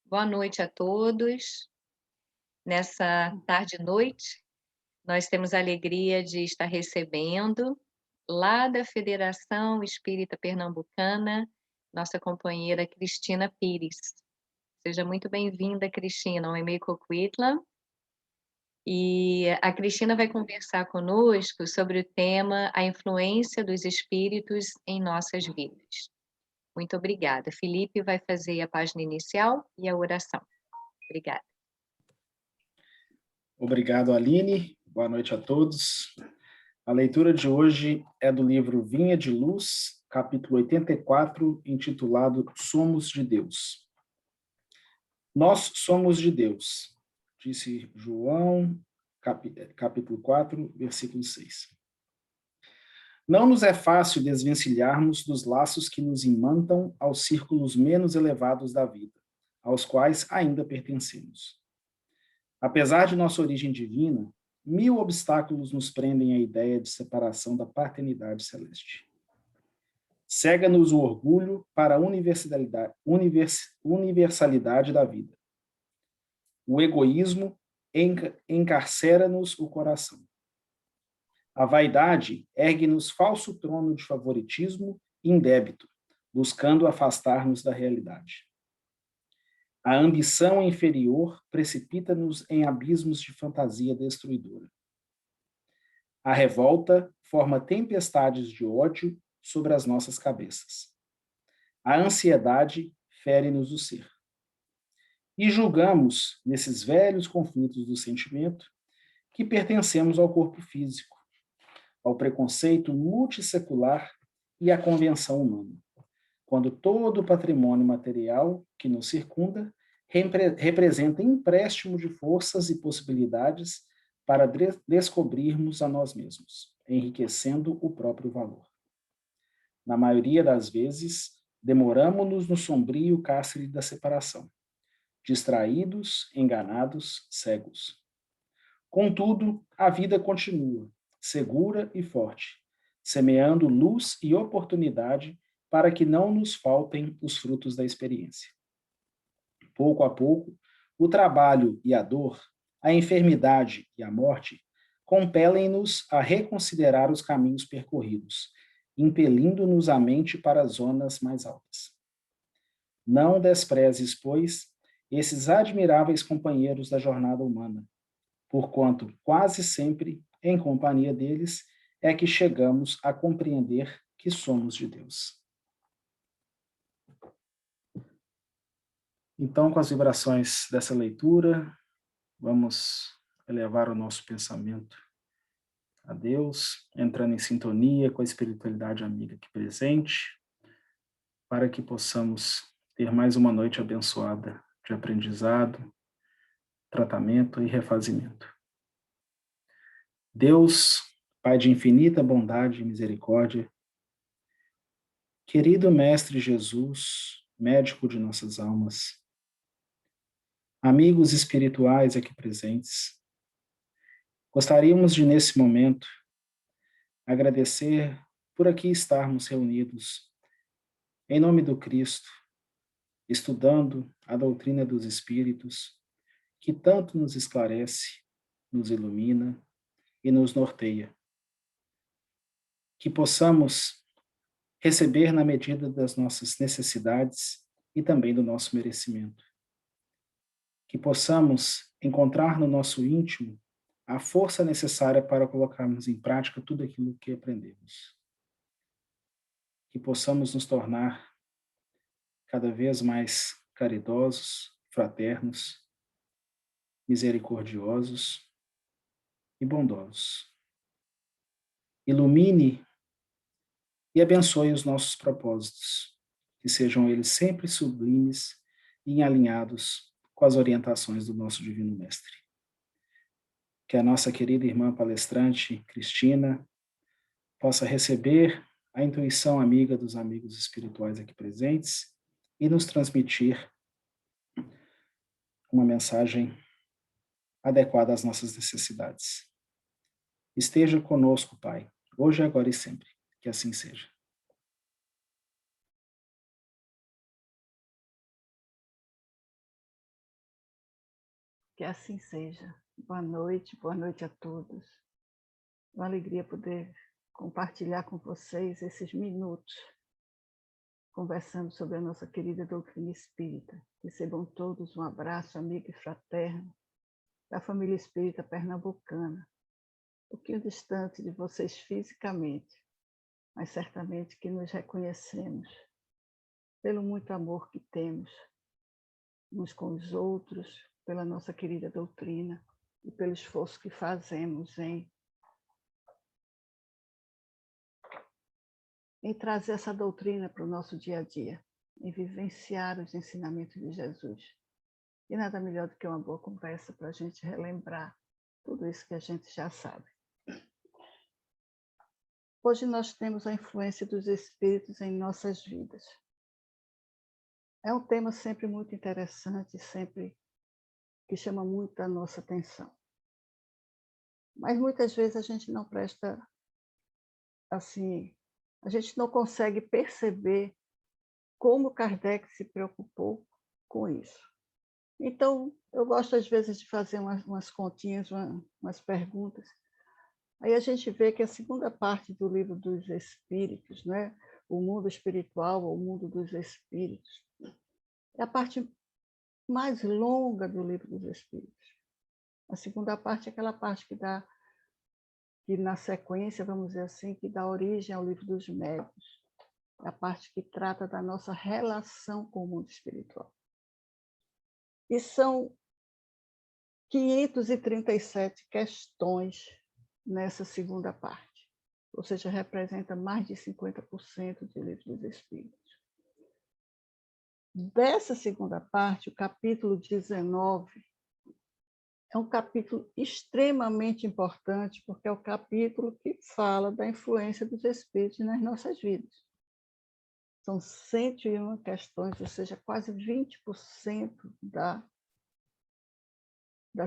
Boa noite a todos. Nessa tarde e noite, nós temos a alegria de estar recebendo, lá da Federação Espírita Pernambucana, nossa companheira Cristina Pires. Seja muito bem-vinda, Cristina, ao e-mail Coquitlam. E a Cristina vai conversar conosco sobre o tema A Influência dos Espíritos em Nossas Vidas. Muito obrigada. Felipe vai fazer a página inicial e a oração. Obrigada. Obrigado, Aline. Boa noite a todos. A leitura de hoje é do livro Vinha de Luz, capítulo 84, intitulado Somos de Deus. Nós somos de Deus, disse João, capítulo 4, versículo 6. Não nos é fácil desvencilharmos dos laços que nos imantam aos círculos menos elevados da vida, aos quais ainda pertencemos. Apesar de nossa origem divina, 1000 obstáculos nos prendem à ideia de separação da paternidade celeste. Cega-nos o orgulho para a universalidade da vida. O egoísmo encarcera-nos o coração. A vaidade ergue-nos falso trono de favoritismo indébito, buscando afastar-nos da realidade. A ambição inferior precipita-nos em abismos de fantasia destruidora. A revolta forma tempestades de ódio sobre as nossas cabeças. A ansiedade fere-nos o ser. E julgamos, nesses velhos conflitos do sentimento, que pertencemos ao corpo físico, ao preconceito multissecular e à convenção humana, quando todo o patrimônio material que nos circunda representa empréstimo de forças e possibilidades para descobrirmos a nós mesmos, enriquecendo o próprio valor. Na maioria das vezes, demoramo-nos no sombrio cárcere da separação, distraídos, enganados, cegos. Contudo, a vida continua, segura e forte, semeando luz e oportunidade para que não nos faltem os frutos da experiência. Pouco a pouco, o trabalho e a dor, a enfermidade e a morte compelem-nos a reconsiderar os caminhos percorridos, impelindo-nos a mente para as zonas mais altas. Não desprezes, pois, esses admiráveis companheiros da jornada humana, porquanto quase sempre, em companhia deles, é que chegamos a compreender que somos de Deus. Então, com as vibrações dessa leitura, vamos elevar o nosso pensamento a Deus, entrando em sintonia com a espiritualidade amiga aqui presente, para que possamos ter mais uma noite abençoada de aprendizado, tratamento e refazimento. Deus, Pai de infinita bondade e misericórdia, querido Mestre Jesus, médico de nossas almas, amigos espirituais aqui presentes, gostaríamos de, nesse momento, agradecer por aqui estarmos reunidos, em nome do Cristo, estudando a doutrina dos Espíritos, que tanto nos esclarece, nos ilumina e nos norteia. Que possamos receber na medida das nossas necessidades e também do nosso merecimento. Que possamos encontrar no nosso íntimo a força necessária para colocarmos em prática tudo aquilo que aprendemos. Que possamos nos tornar cada vez mais caridosos, fraternos, misericordiosos e bondosos. Ilumine e abençoe os nossos propósitos, que sejam eles sempre sublimes e alinhados com as orientações do nosso Divino Mestre. Que a nossa querida irmã palestrante, Cristina, possa receber a intuição amiga dos amigos espirituais aqui presentes e nos transmitir uma mensagem adequada às nossas necessidades. Esteja conosco, Pai, hoje, agora e sempre. Que assim seja. Que assim seja. Boa noite a todos. Uma alegria poder compartilhar com vocês esses minutos, conversando sobre a nossa querida doutrina espírita. Recebam todos um abraço amigo e fraterno da família espírita pernambucana, um pouquinho distante de vocês fisicamente, mas certamente que nos reconhecemos pelo muito amor que temos uns com os outros, pela nossa querida doutrina e pelo esforço que fazemos em trazer essa doutrina para o nosso dia a dia, em vivenciar os ensinamentos de Jesus. E nada melhor do que uma boa conversa para a gente relembrar tudo isso que a gente já sabe. Hoje nós temos a influência dos espíritos em nossas vidas. É um tema sempre muito interessante, sempre que chama muito a nossa atenção. Mas muitas vezes a gente não presta, assim, a gente não consegue perceber como Kardec se preocupou com isso. Então, eu gosto às vezes de fazer umas continhas, umas perguntas. Aí a gente vê que a segunda parte do livro dos Espíritos, né? O mundo espiritual, ou o mundo dos Espíritos, é a parte mais longa do livro dos Espíritos. A segunda parte é aquela parte que na sequência, vamos dizer assim, que dá origem ao livro dos Médiuns. É a parte que trata da nossa relação com o mundo espiritual. E são 537 questões nessa segunda parte, ou seja, representa mais de 50% do livro dos Espíritos. Dessa segunda parte, o capítulo 19 é um capítulo extremamente importante, porque é o capítulo que fala da influência dos Espíritos nas nossas vidas. São 101 questões, ou seja, quase 20% da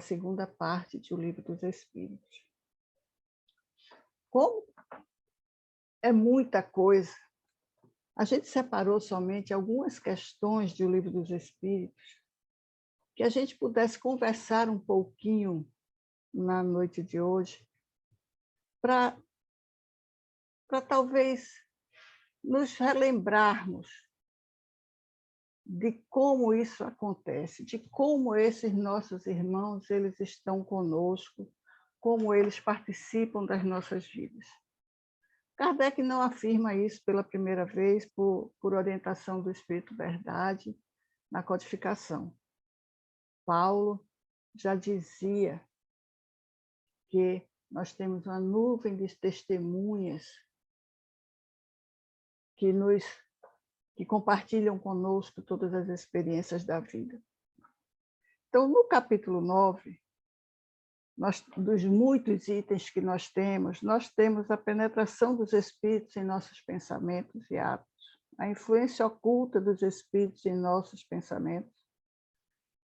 segunda parte do Livro dos Espíritos. Como é muita coisa, a gente separou somente algumas questões do Livro dos Espíritos que a gente pudesse conversar um pouquinho na noite de hoje, para talvez nos relembrarmos de como isso acontece, de como esses nossos irmãos eles estão conosco, como eles participam das nossas vidas. Kardec não afirma isso pela primeira vez por orientação do Espírito Verdade na codificação. Paulo já dizia que nós temos uma nuvem de testemunhas que compartilham conosco todas as experiências da vida. Então, no capítulo 9, dos muitos itens que nós temos a penetração dos espíritos em nossos pensamentos e atos, a influência oculta dos espíritos em nossos pensamentos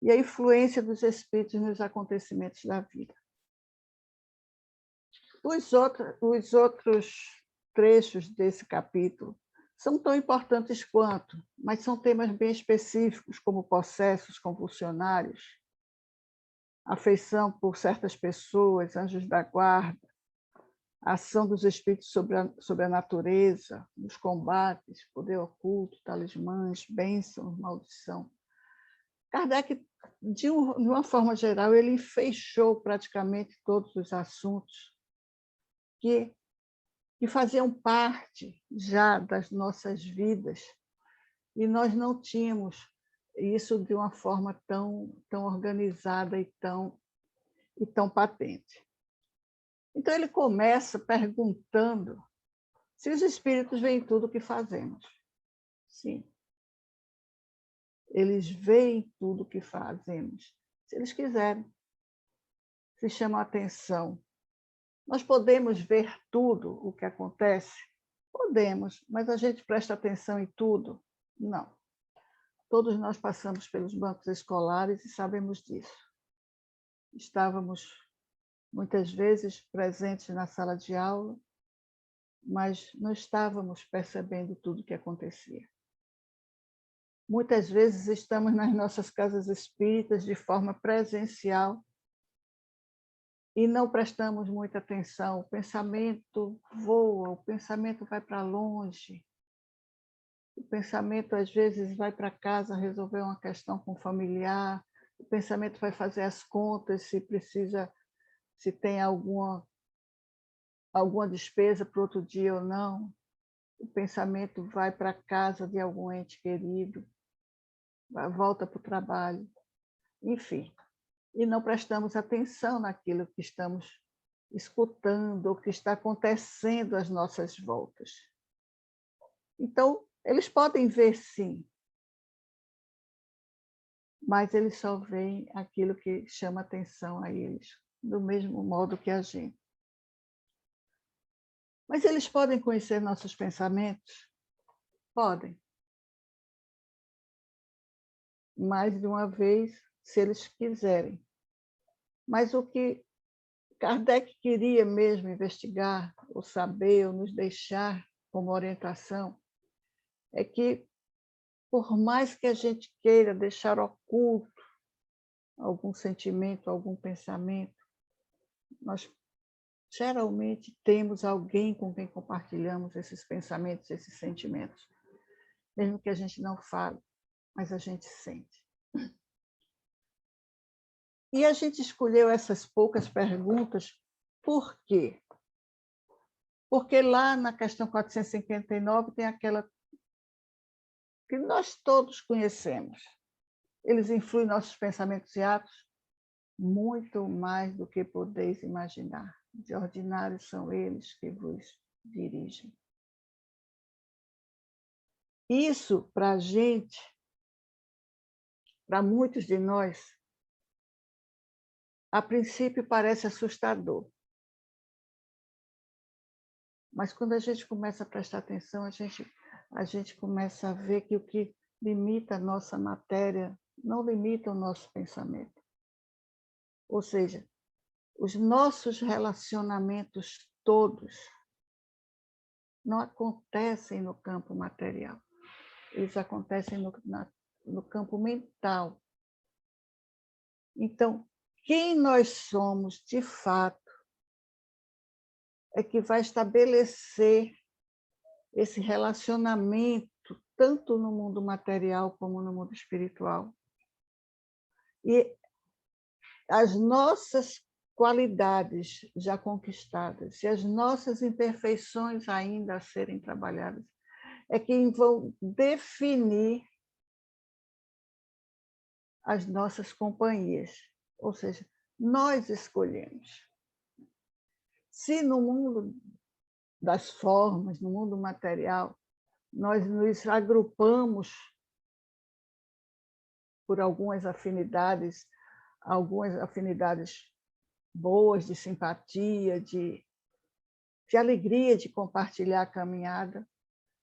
e a influência dos espíritos nos acontecimentos da vida. Os outros trechos desse capítulo são tão importantes quanto, mas são temas bem específicos, como possessos convulsionários, afeição por certas pessoas, anjos da guarda, a ação dos espíritos sobre a natureza, nos combates, poder oculto, talismãs, bênçãos, maldição. Kardec, de uma forma geral, ele fechou praticamente todos os assuntos que faziam parte já das nossas vidas, e nós não tínhamos isso de uma forma tão organizada e tão patente. Então, ele começa perguntando se os espíritos veem tudo o que fazemos. Sim. Eles veem tudo o que fazemos, se eles quiserem. Se chama a atenção. Nós podemos ver tudo o que acontece? Podemos, mas a gente presta atenção em tudo? Não. Todos nós passamos pelos bancos escolares e sabemos disso. Estávamos, muitas vezes, presentes na sala de aula, mas não estávamos percebendo tudo o que acontecia. Muitas vezes estamos nas nossas casas espíritas de forma presencial e não prestamos muita atenção. O pensamento voa, o pensamento vai para longe. O pensamento, às vezes, vai para casa resolver uma questão com o familiar. O pensamento vai fazer as contas, se precisa, se tem alguma despesa para outro dia ou não. O pensamento vai para a casa de algum ente querido, volta para o trabalho, enfim. E não prestamos atenção naquilo que estamos escutando, ou que está acontecendo às nossas voltas. Então, eles podem ver, sim, mas eles só veem aquilo que chama atenção a eles, do mesmo modo que a gente. Mas eles podem conhecer nossos pensamentos? Podem. Mais de uma vez, se eles quiserem. Mas o que Kardec queria mesmo investigar, ou saber, ou nos deixar como orientação, é que, por mais que a gente queira deixar oculto algum sentimento, algum pensamento, nós geralmente temos alguém com quem compartilhamos esses pensamentos, esses sentimentos. Mesmo que a gente não fale, mas a gente sente. E a gente escolheu essas poucas perguntas por quê? Porque lá na questão 459 tem aquela que nós todos conhecemos. Eles influem nossos pensamentos e atos muito mais do que podeis imaginar. De ordinário são eles que vos dirigem. Isso, para a gente, para muitos de nós, a princípio parece assustador. Mas quando a gente começa a prestar atenção, a gente começa a ver que o que limita a nossa matéria não limita o nosso pensamento. Ou seja, os nossos relacionamentos todos não acontecem no campo material. Eles acontecem no campo mental. Então, quem nós somos, de fato, é que vai estabelecer esse relacionamento, tanto no mundo material como no mundo espiritual. E as nossas qualidades já conquistadas e as nossas imperfeições ainda a serem trabalhadas é que vão definir as nossas companhias. Ou seja, nós escolhemos. Se no mundo das formas, no mundo material, nós nos agrupamos por algumas afinidades boas, de simpatia, de alegria de compartilhar a caminhada,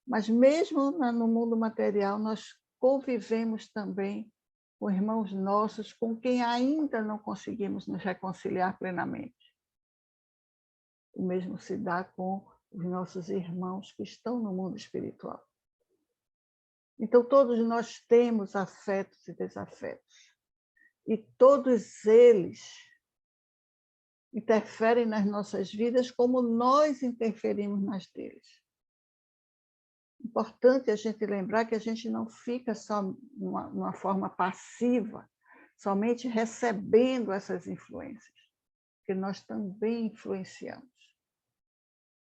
mas mesmo no mundo material nós convivemos também com irmãos nossos com quem ainda não conseguimos nos reconciliar plenamente. O mesmo se dá com os nossos irmãos que estão no mundo espiritual. Então, todos nós temos afetos e desafetos. E todos eles interferem nas nossas vidas como nós interferimos nas deles. Importante a gente lembrar que a gente não fica só numa forma passiva, somente recebendo essas influências, porque nós também influenciamos.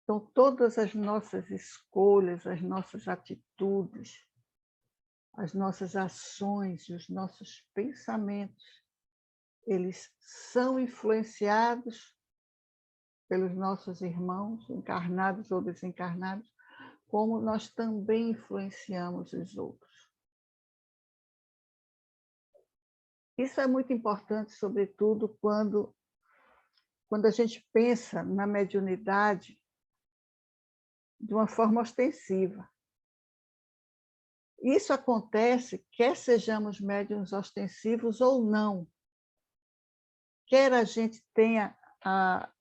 Então, todas as nossas escolhas, as nossas atitudes, as nossas ações e os nossos pensamentos, eles são influenciados pelos nossos irmãos, encarnados ou desencarnados, como nós também influenciamos os outros. Isso é muito importante, sobretudo, quando a gente pensa na mediunidade de uma forma ostensiva. Isso acontece quer sejamos médiuns ostensivos ou não. Quer a gente tenha a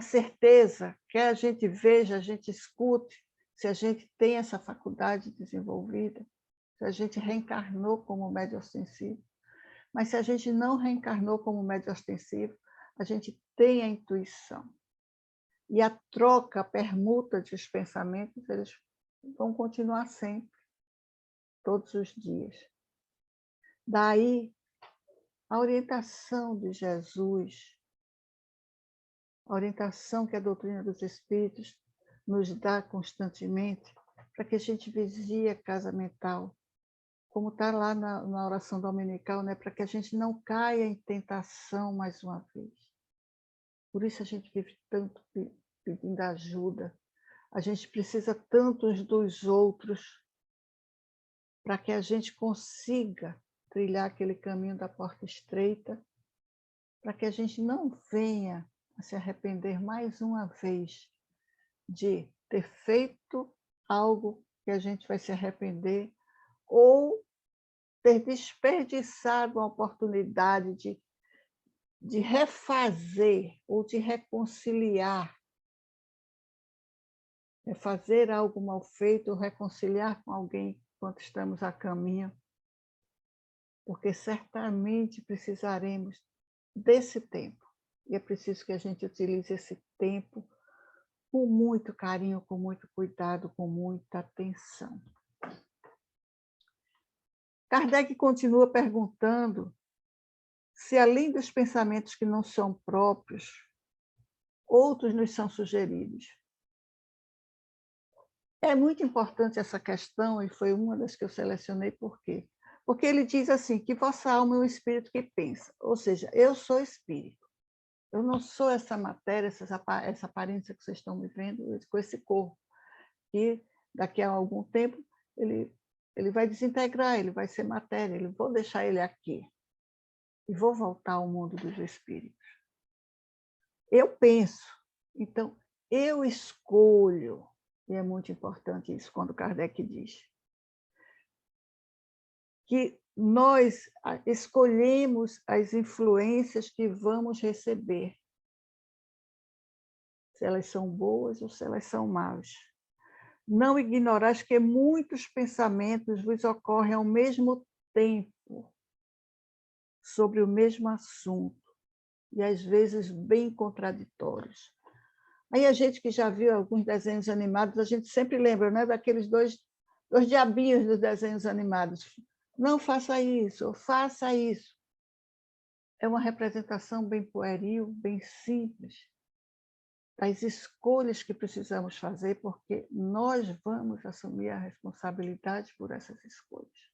certeza, quer a gente veja, a gente escute se a gente tem essa faculdade desenvolvida, se a gente reencarnou como médio ostensivo. Mas se a gente não reencarnou como médio ostensivo, a gente tem a intuição. E a troca, a permuta dos pensamentos, eles vão continuar sempre, todos os dias. Daí, a orientação de Jesus, a orientação que a doutrina dos Espíritos nos dá constantemente, para que a gente vigie a casa mental, como está lá na oração dominical, né? Para que a gente não caia em tentação mais uma vez. Por isso a gente vive tanto pedindo ajuda. A gente precisa tanto uns dos outros para que a gente consiga trilhar aquele caminho da porta estreita, para que a gente não venha a se arrepender mais uma vez de ter feito algo que a gente vai se arrepender ou ter desperdiçado uma oportunidade de refazer ou de reconciliar, fazer algo mal feito, ou reconciliar com alguém enquanto estamos a caminho, porque certamente precisaremos desse tempo. E é preciso que a gente utilize esse tempo com muito carinho, com muito cuidado, com muita atenção. Kardec continua perguntando se, além dos pensamentos que não são próprios, outros nos são sugeridos. É muito importante essa questão, e foi uma das que eu selecionei, por quê? Porque ele diz assim, que vossa alma é um espírito que pensa, ou seja, eu sou espírito. Eu não sou essa matéria, essa aparência que vocês estão me vendo com esse corpo, que daqui a algum tempo ele vai desintegrar, ele vai ser matéria, vou deixar ele aqui e vou voltar ao mundo dos espíritos. Eu penso, então eu escolho, e é muito importante isso quando Kardec diz que nós escolhemos as influências que vamos receber, se elas são boas ou se elas são más. Não ignorais que muitos pensamentos vos ocorrem ao mesmo tempo sobre o mesmo assunto, e às vezes bem contraditórios. Aí a gente que já viu alguns desenhos animados, a gente sempre lembra, né, daqueles dois diabinhos dos desenhos animados. Não faça isso, ou faça isso. É uma representação bem pueril, bem simples, das escolhas que precisamos fazer, porque nós vamos assumir a responsabilidade por essas escolhas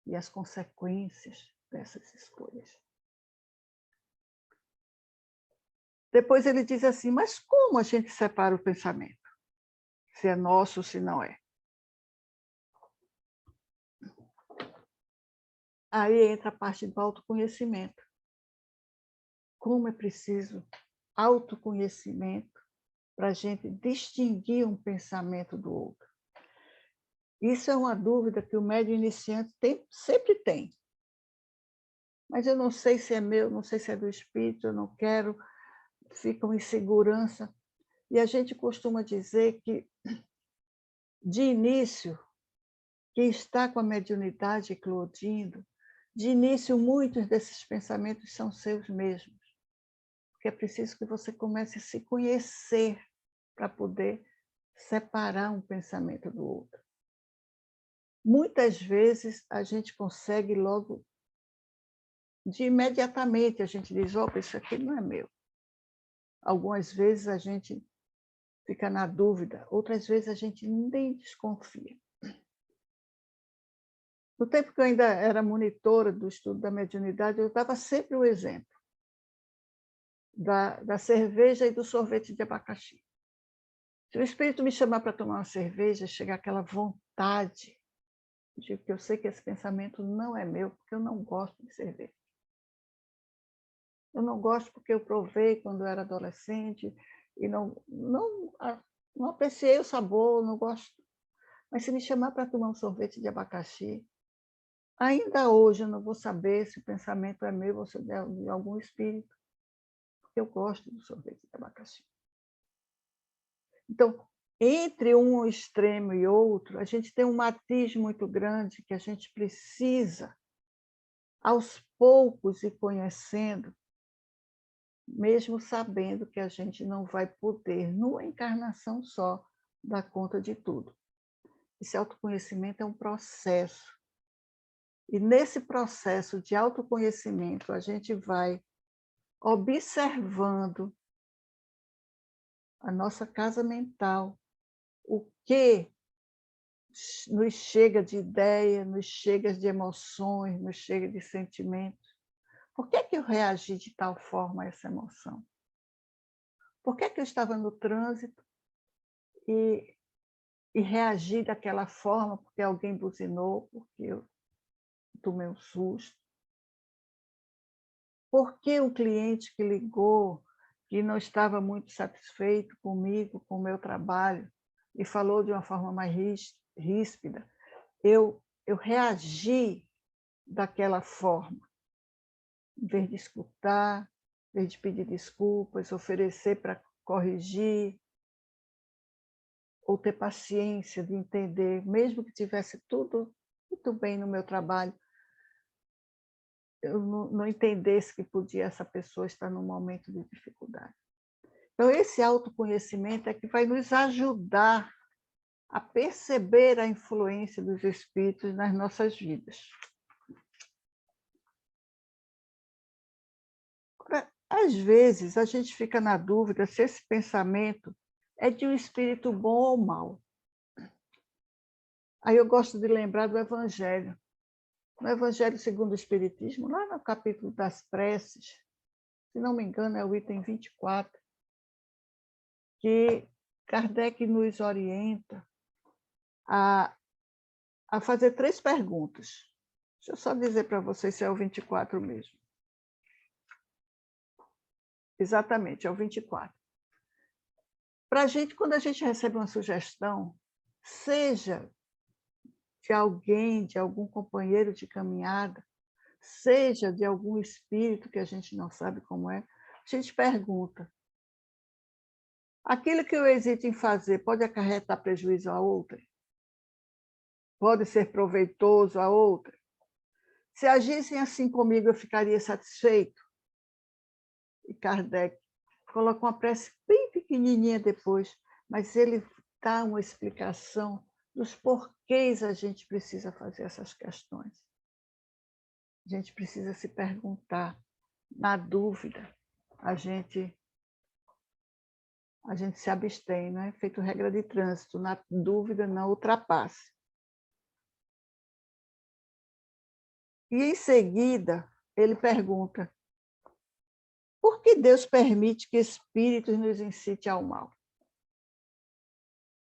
e as consequências dessas escolhas. Depois ele diz assim, mas como a gente separa o pensamento? Se é nosso ou se não é? Aí entra a parte do autoconhecimento. Como é preciso autoconhecimento para a gente distinguir um pensamento do outro. Isso é uma dúvida que o médium iniciante sempre tem. Mas eu não sei se é meu, não sei se é do espírito, eu não quero, fica uma insegurança. E a gente costuma dizer que, de início, quem está com a mediunidade eclodindo, de início, muitos desses pensamentos são seus mesmos. Porque é preciso que você comece a se conhecer para poder separar um pensamento do outro. Muitas vezes a gente consegue logo, de imediatamente, a gente diz, opa, isso aqui não é meu. Algumas vezes a gente fica na dúvida, outras vezes a gente nem desconfia. No tempo que eu ainda era monitora do estudo da mediunidade, eu dava sempre o exemplo da cerveja e do sorvete de abacaxi. Se o espírito me chamar para tomar uma cerveja, chegar aquela vontade de que eu sei que esse pensamento não é meu, porque eu não gosto de cerveja. Eu não gosto porque eu provei quando eu era adolescente e não apreciei o sabor, não gosto. Mas se me chamar para tomar um sorvete de abacaxi, ainda hoje eu não vou saber se o pensamento é meu ou se é de algum espírito, porque eu gosto do sorvete de abacaxi. Então, entre um extremo e outro, a gente tem um matiz muito grande que a gente precisa, aos poucos, ir conhecendo, mesmo sabendo que a gente não vai poder, numa encarnação só, dar conta de tudo. Esse autoconhecimento é um processo. E nesse processo de autoconhecimento, a gente vai observando a nossa casa mental, o que nos chega de ideia, nos chega de emoções, nos chega de sentimentos. Por que eu reagi de tal forma a essa emoção? Por que eu estava no trânsito e reagi daquela forma porque alguém buzinou, porque eu tomei um susto? Por que o cliente que ligou, que não estava muito satisfeito comigo, com o meu trabalho, e falou de uma forma mais ríspida, eu reagi daquela forma, em vez de escutar, em vez de pedir desculpas, oferecer para corrigir, ou ter paciência de entender, mesmo que tivesse tudo muito bem no meu trabalho, eu não entendesse que podia essa pessoa estar num momento de dificuldade. Então, esse autoconhecimento é que vai nos ajudar a perceber a influência dos espíritos nas nossas vidas. Às vezes, a gente fica na dúvida se esse pensamento é de um espírito bom ou mau. Aí eu gosto de lembrar do Evangelho. No Evangelho segundo o Espiritismo, lá no capítulo das preces, se não me engano, é o item 24, que Kardec nos orienta a fazer 3 perguntas. Deixa eu só dizer para vocês se é o 24 mesmo. Exatamente, é o 24. Para a gente, quando a gente recebe uma sugestão, seja de alguém, de algum companheiro de caminhada, seja de algum espírito que a gente não sabe como é, a gente pergunta: aquilo que eu hesito em fazer pode acarretar prejuízo a outra? Pode ser proveitoso a outra? Se agissem assim comigo, eu ficaria satisfeito? E Kardec coloca uma prece bem pequenininha depois, mas ele dá uma explicação dos porquês a gente precisa fazer essas questões. A gente precisa se perguntar. Na dúvida, a gente se abstém, não é? Feito regra de trânsito. Na dúvida, não ultrapasse. E, em seguida, ele pergunta: por que Deus permite que espíritos nos incitem ao mal?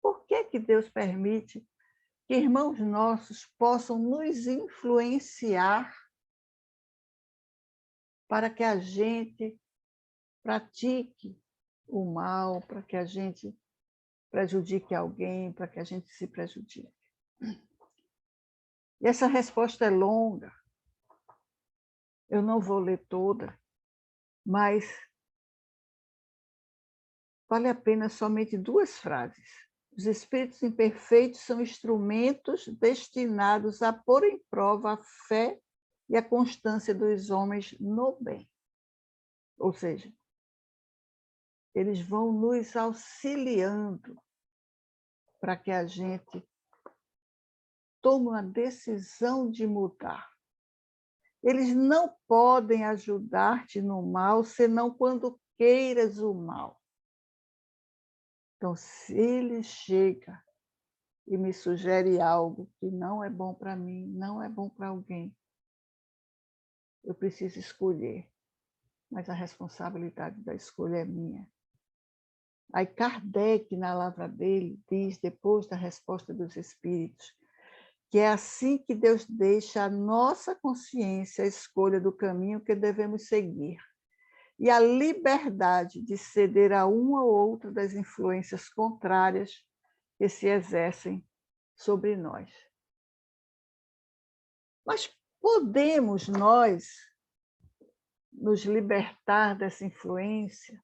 Por que Deus permite que irmãos nossos possam nos influenciar para que a gente pratique o mal, para que a gente prejudique alguém, para que a gente se prejudique? E essa resposta é longa. Eu não vou ler toda, mas vale a pena somente 2 frases. Os espíritos imperfeitos são instrumentos destinados a pôr em prova a fé e a constância dos homens no bem. Ou seja, eles vão nos auxiliando para que a gente tome uma decisão de mudar. Eles não podem ajudar-te no mal, senão quando queiras o mal. Então, se ele chega e me sugere algo que não é bom para mim, não é bom para alguém, eu preciso escolher, mas a responsabilidade da escolha é minha. Aí Kardec, na lavra dele, diz, depois da resposta dos espíritos, que é assim que Deus deixa à nossa consciência a escolha do caminho que devemos seguir e a liberdade de ceder a uma ou outra das influências contrárias que se exercem sobre nós. Mas podemos nós nos libertar dessa influência?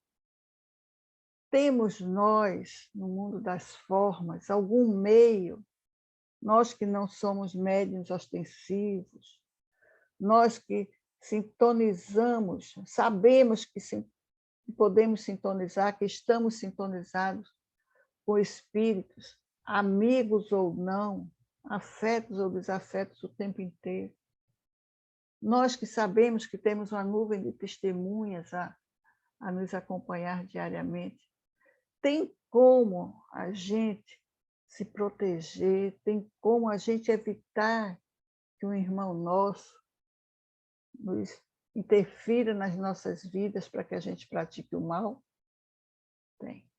temos nós, no mundo das formas, algum meio, nós que não somos médiuns ostensivos, nós que sintonizamos, sabemos que podemos sintonizar, que estamos sintonizados com espíritos, amigos ou não, afetos ou desafetos o tempo inteiro. Nós que sabemos que temos uma nuvem de testemunhas a nos acompanhar diariamente. Tem como a gente se proteger, tem como a gente evitar que um irmão nosso nos interfira nas nossas vidas para que a gente pratique o mal? Tem.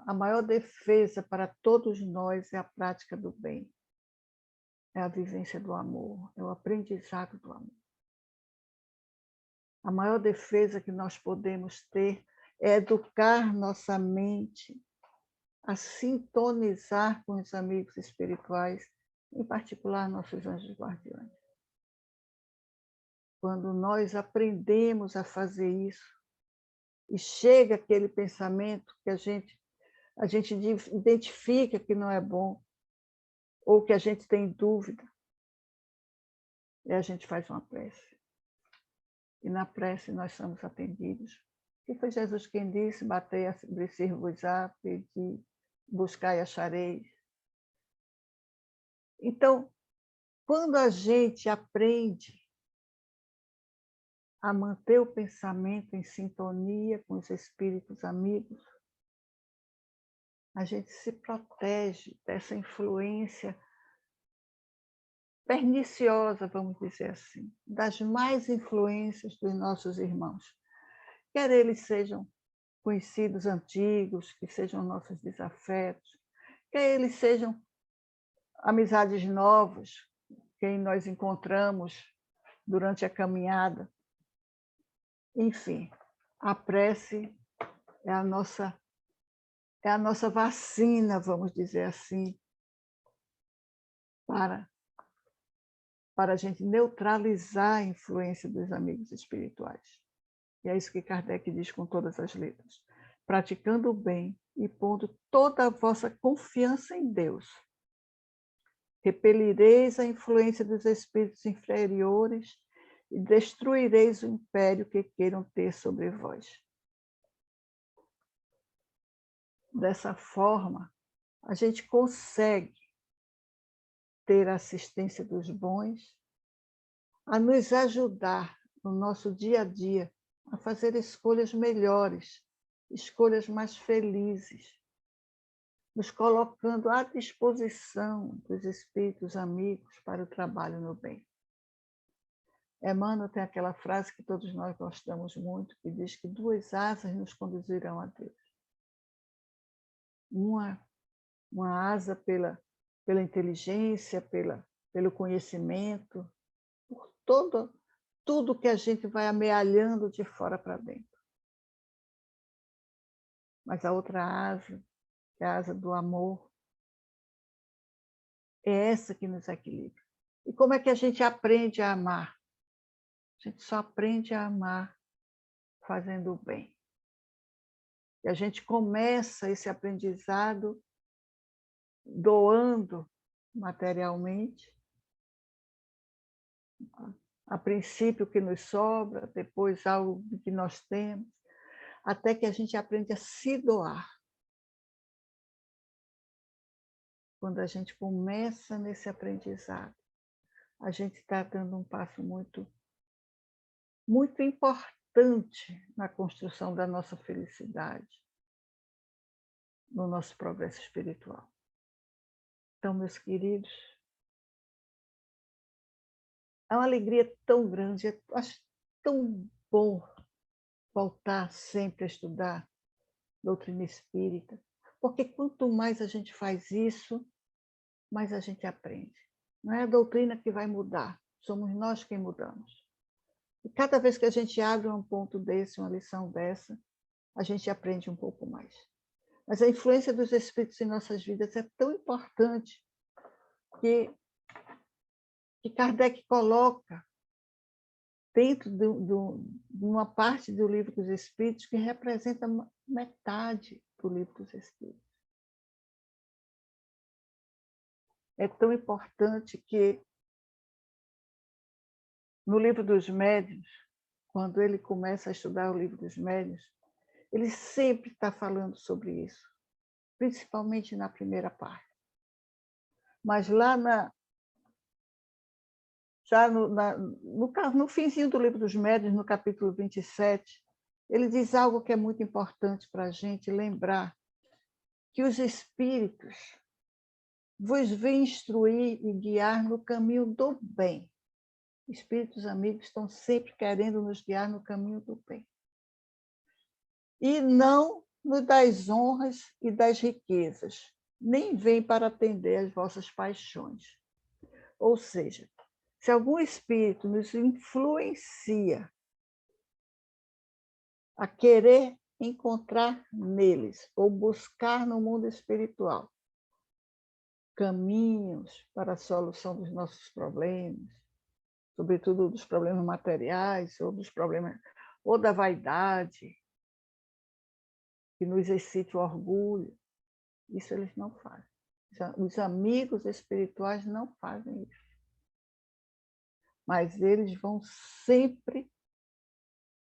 A maior defesa para todos nós é a prática do bem. É a vivência do amor, é o aprendizado do amor. A maior defesa que nós podemos ter é educar nossa mente a sintonizar com os amigos espirituais, em particular nossos anjos guardiões. Quando nós aprendemos a fazer isso, e chega aquele pensamento que a gente identifica que não é bom, ou que a gente tem dúvida, e a gente faz uma prece. E na prece nós somos atendidos. E foi Jesus quem disse: batei, abrir-se-vos-á, pedi, buscai e achareis. Então, quando a gente aprende a manter o pensamento em sintonia com os espíritos amigos, a gente se protege dessa influência perniciosa, vamos dizer assim, das mais influências dos nossos irmãos. Quer eles sejam conhecidos antigos, que sejam nossos desafetos, quer eles sejam amizades novas, quem nós encontramos durante a caminhada. Enfim, a prece é a nossa vacina, vamos dizer assim, para a gente neutralizar a influência dos amigos espirituais. E é isso que Kardec diz com todas as letras. Praticando o bem e pondo toda a vossa confiança em Deus, repelireis a influência dos espíritos inferiores e destruireis o império que queiram ter sobre vós. Dessa forma, a gente consegue ter a assistência dos bons, a nos ajudar no nosso dia a dia a fazer escolhas melhores, escolhas mais felizes, nos colocando à disposição dos espíritos amigos para o trabalho no bem. Emmanuel tem aquela frase que todos nós gostamos muito, que diz que 2 asas nos conduzirão a Deus. Uma asa pela inteligência, pelo conhecimento, por tudo que a gente vai amealhando de fora para dentro. Mas a outra asa, que é a asa do amor, é essa que nos equilibra. E como é que a gente aprende a amar? A gente só aprende a amar fazendo o bem. E a gente começa esse aprendizado doando materialmente, a princípio o que nos sobra, depois algo que nós temos, até que a gente aprende a se doar. Quando a gente começa nesse aprendizado, a gente está dando um passo muito importante na construção da nossa felicidade, no nosso progresso espiritual. Então, meus queridos, é uma alegria tão grande, eu acho tão bom voltar sempre a estudar doutrina espírita, porque quanto mais a gente faz isso, mais a gente aprende. Não é a doutrina que vai mudar, somos nós quem mudamos. E cada vez que a gente abre um ponto desse, uma lição dessa, a gente aprende um pouco mais. Mas a influência dos espíritos em nossas vidas é tão importante que Kardec coloca dentro de uma parte do Livro dos Espíritos que representa metade do Livro dos Espíritos. É tão importante que, no Livro dos Médiuns, quando ele começa a estudar o Livro dos Médiuns, ele sempre está falando sobre isso, principalmente na primeira parte. Mas lá já no finzinho do Livro dos Médiuns, no capítulo 27, ele diz algo que é muito importante para a gente lembrar, que os espíritos vos vêm instruir e guiar no caminho do bem. Espíritos amigos estão sempre querendo nos guiar no caminho do bem. E não no das honras e das riquezas, nem vem para atender às vossas paixões. Ou seja, se algum espírito nos influencia a querer encontrar neles ou buscar no mundo espiritual caminhos para a solução dos nossos problemas, sobretudo dos problemas materiais ou dos problemas ou da vaidade, que nos excite o orgulho, isso eles não fazem. Os amigos espirituais não fazem isso. Mas eles vão sempre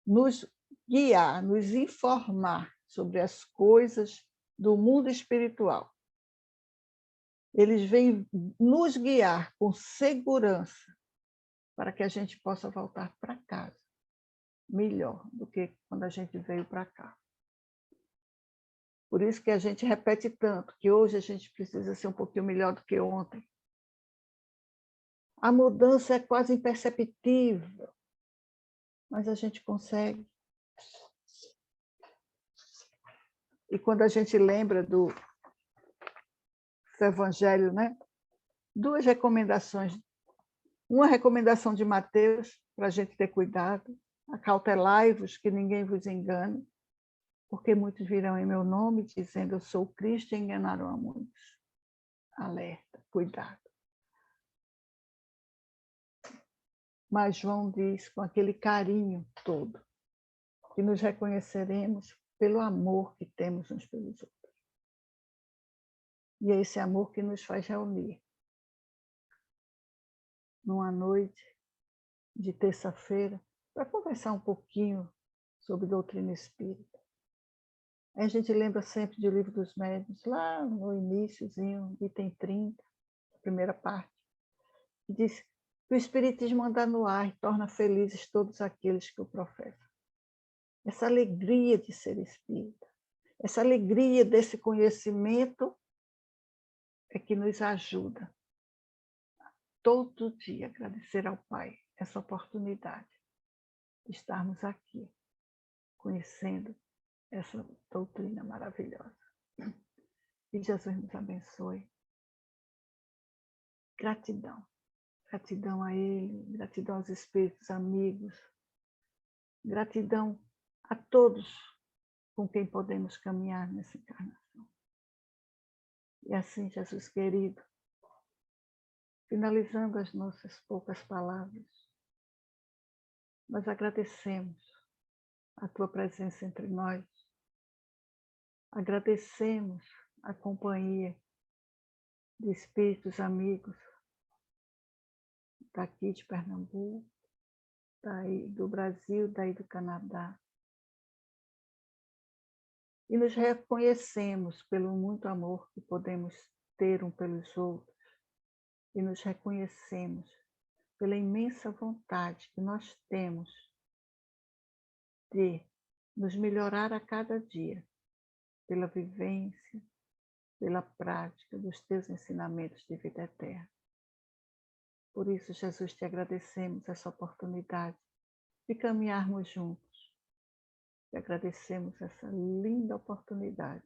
nos guiar, nos informar sobre as coisas do mundo espiritual. Eles vêm nos guiar com segurança para que a gente possa voltar para casa melhor do que quando a gente veio para cá. Por isso que a gente repete tanto, que hoje a gente precisa ser um pouquinho melhor do que ontem. A mudança é quase imperceptível, mas a gente consegue. E quando a gente lembra do Evangelho, né? 2 recomendações. Uma recomendação de Mateus, para a gente ter cuidado. Acautelai-vos, que ninguém vos engane, porque muitos virão em meu nome, dizendo, eu sou o Cristo, e enganarão a muitos. Alerta, cuidado. Mas João diz, com aquele carinho todo, que nos reconheceremos pelo amor que temos uns pelos outros. E é esse amor que nos faz reunir numa noite de terça-feira para conversar um pouquinho sobre doutrina espírita. A gente lembra sempre do Livro dos Médiuns, lá no iníciozinho, item 30, primeira parte, que diz que o Espiritismo anda no ar e torna felizes todos aqueles que o professam. Essa alegria de ser espírita, essa alegria desse conhecimento é que nos ajuda a todo dia agradecer ao Pai essa oportunidade de estarmos aqui, conhecendo essa doutrina maravilhosa. Que Jesus nos abençoe. Gratidão. Gratidão a Ele, gratidão aos espíritos amigos, gratidão a todos com quem podemos caminhar nessa encarnação. E assim, Jesus querido, finalizando as nossas poucas palavras, nós agradecemos a Tua presença entre nós, agradecemos a companhia de espíritos amigos daqui de Pernambuco, daí do Brasil, daí do Canadá. E nos reconhecemos pelo muito amor que podemos ter um pelos outros. E nos reconhecemos pela imensa vontade que nós temos de nos melhorar a cada dia, pela vivência, pela prática dos teus ensinamentos de vida eterna. Por isso, Jesus, te agradecemos essa oportunidade de caminharmos juntos. Te agradecemos essa linda oportunidade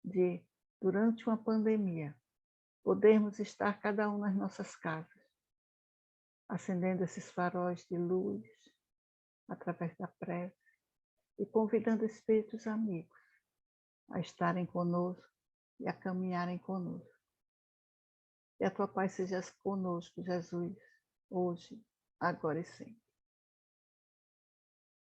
de, durante uma pandemia, podermos estar cada um nas nossas casas, acendendo esses faróis de luz através da prece e convidando espíritos amigos a estarem conosco e a caminharem conosco. Que a tua paz seja conosco, Jesus, hoje, agora e sempre.